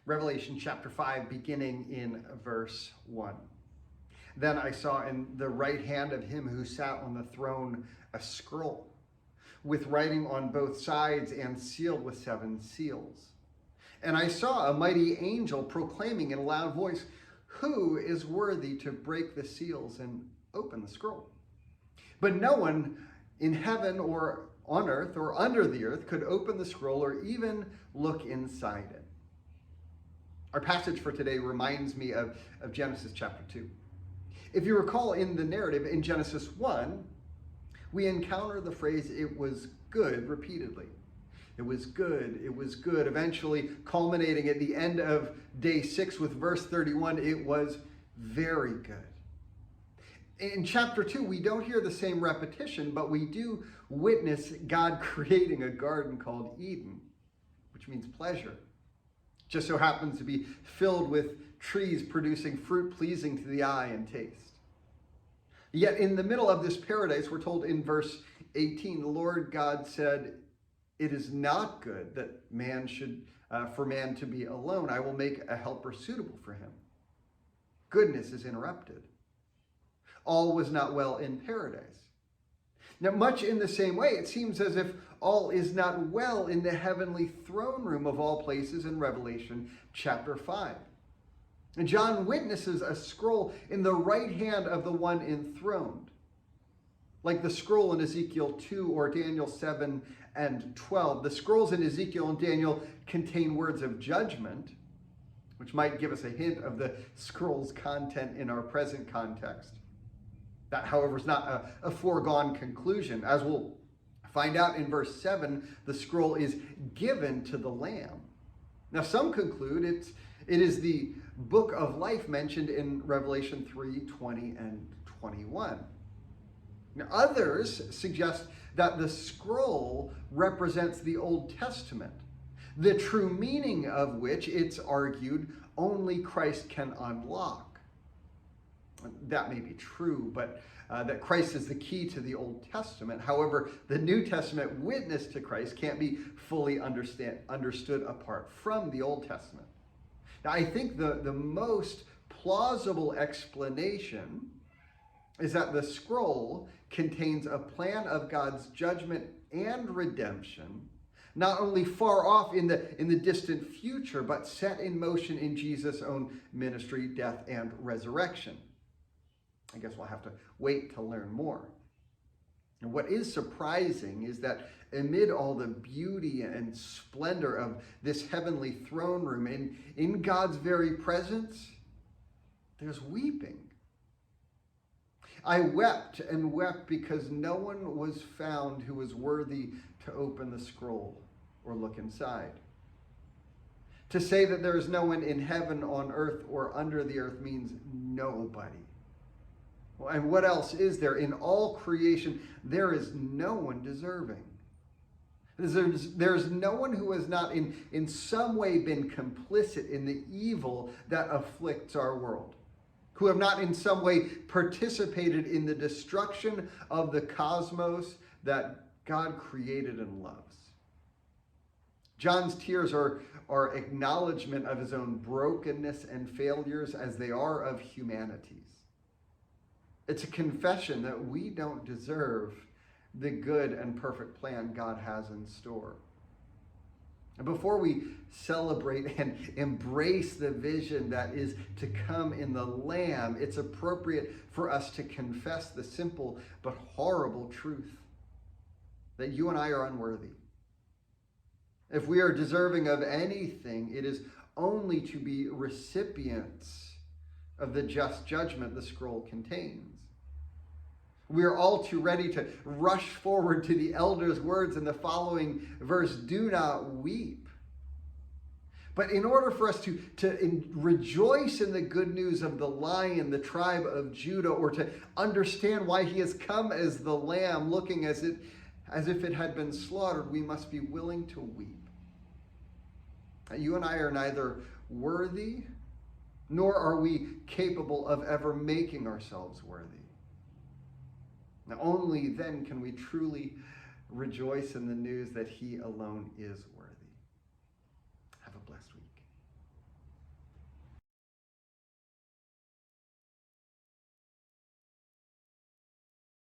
Revelation chapter 5, beginning in verse 1. Then I saw in the right hand of him who sat on the throne a scroll, with writing on both sides and sealed with 7 seals. And I saw a mighty angel proclaiming in a loud voice, "Who is worthy to break the seals and open the scroll?" But no one in heaven or on earth or under the earth could open the scroll or even look inside it. Our passage for today reminds me of Genesis chapter 2. If you recall in the narrative in Genesis 1, we encounter the phrase, "it was good," repeatedly. It was good, it was good, eventually culminating at the end of day 6 with verse 31, "it was very good." In chapter 2, we don't hear the same repetition, but we do witness God creating a garden called Eden, which means pleasure. Just so happens to be filled with trees producing fruit pleasing to the eye and taste. Yet in the middle of this paradise, we're told in verse 18, the Lord God said, "It is not good that for man to be alone. I will make a helper suitable for him." Goodness is interrupted. All was not well in paradise. Now, much in the same way, it seems as if all is not well in the heavenly throne room of all places in Revelation chapter 5. And John witnesses a scroll in the right hand of the one enthroned. Like the scroll in Ezekiel 2 or Daniel 7 and 12. The scrolls in Ezekiel and Daniel contain words of judgment, which might give us a hint of the scroll's content in our present context. That, however, is not a foregone conclusion. As we'll find out in verse 7, the scroll is given to the Lamb. Now, some conclude it is the book of life mentioned in Revelation 3, 20, and 21. Now, others suggest that the scroll represents the Old Testament, the true meaning of which, it's argued, only Christ can unlock. That may be true, but that Christ is the key to the Old Testament. However, the New Testament witness to Christ can't be fully understood apart from the Old Testament. Now, I think the most plausible explanation is that the scroll contains a plan of God's judgment and redemption, not only far off in the distant future, but set in motion in Jesus' own ministry, death, and resurrection. I guess we'll have to wait to learn more. And what is surprising is that amid all the beauty and splendor of this heavenly throne room, in God's very presence, there's weeping. I wept and wept because no one was found who was worthy to open the scroll or look inside. To say that there is no one in heaven, on earth, or under the earth means nobody. And what else is there? In all creation, there is no one deserving. There's no one who has not in some way been complicit in the evil that afflicts our world, who have not in some way participated in the destruction of the cosmos that God created and loves. John's tears are acknowledgement of his own brokenness and failures as they are of humanity's. It's a confession that we don't deserve the good and perfect plan God has in store. And before we celebrate and embrace the vision that is to come in the Lamb, it's appropriate for us to confess the simple but horrible truth that you and I are unworthy. If we are deserving of anything, it is only to be recipients of the just judgment the scroll contains. We are all too ready to rush forward to the elder's words in the following verse, "Do not weep." But in order for us to rejoice in the good news of the Lion, the tribe of Judah, or to understand why he has come as the Lamb, looking as if it had been slaughtered, we must be willing to weep. You and I are neither worthy, nor are we capable of ever making ourselves worthy. Now, only then can we truly rejoice in the news that he alone is worthy.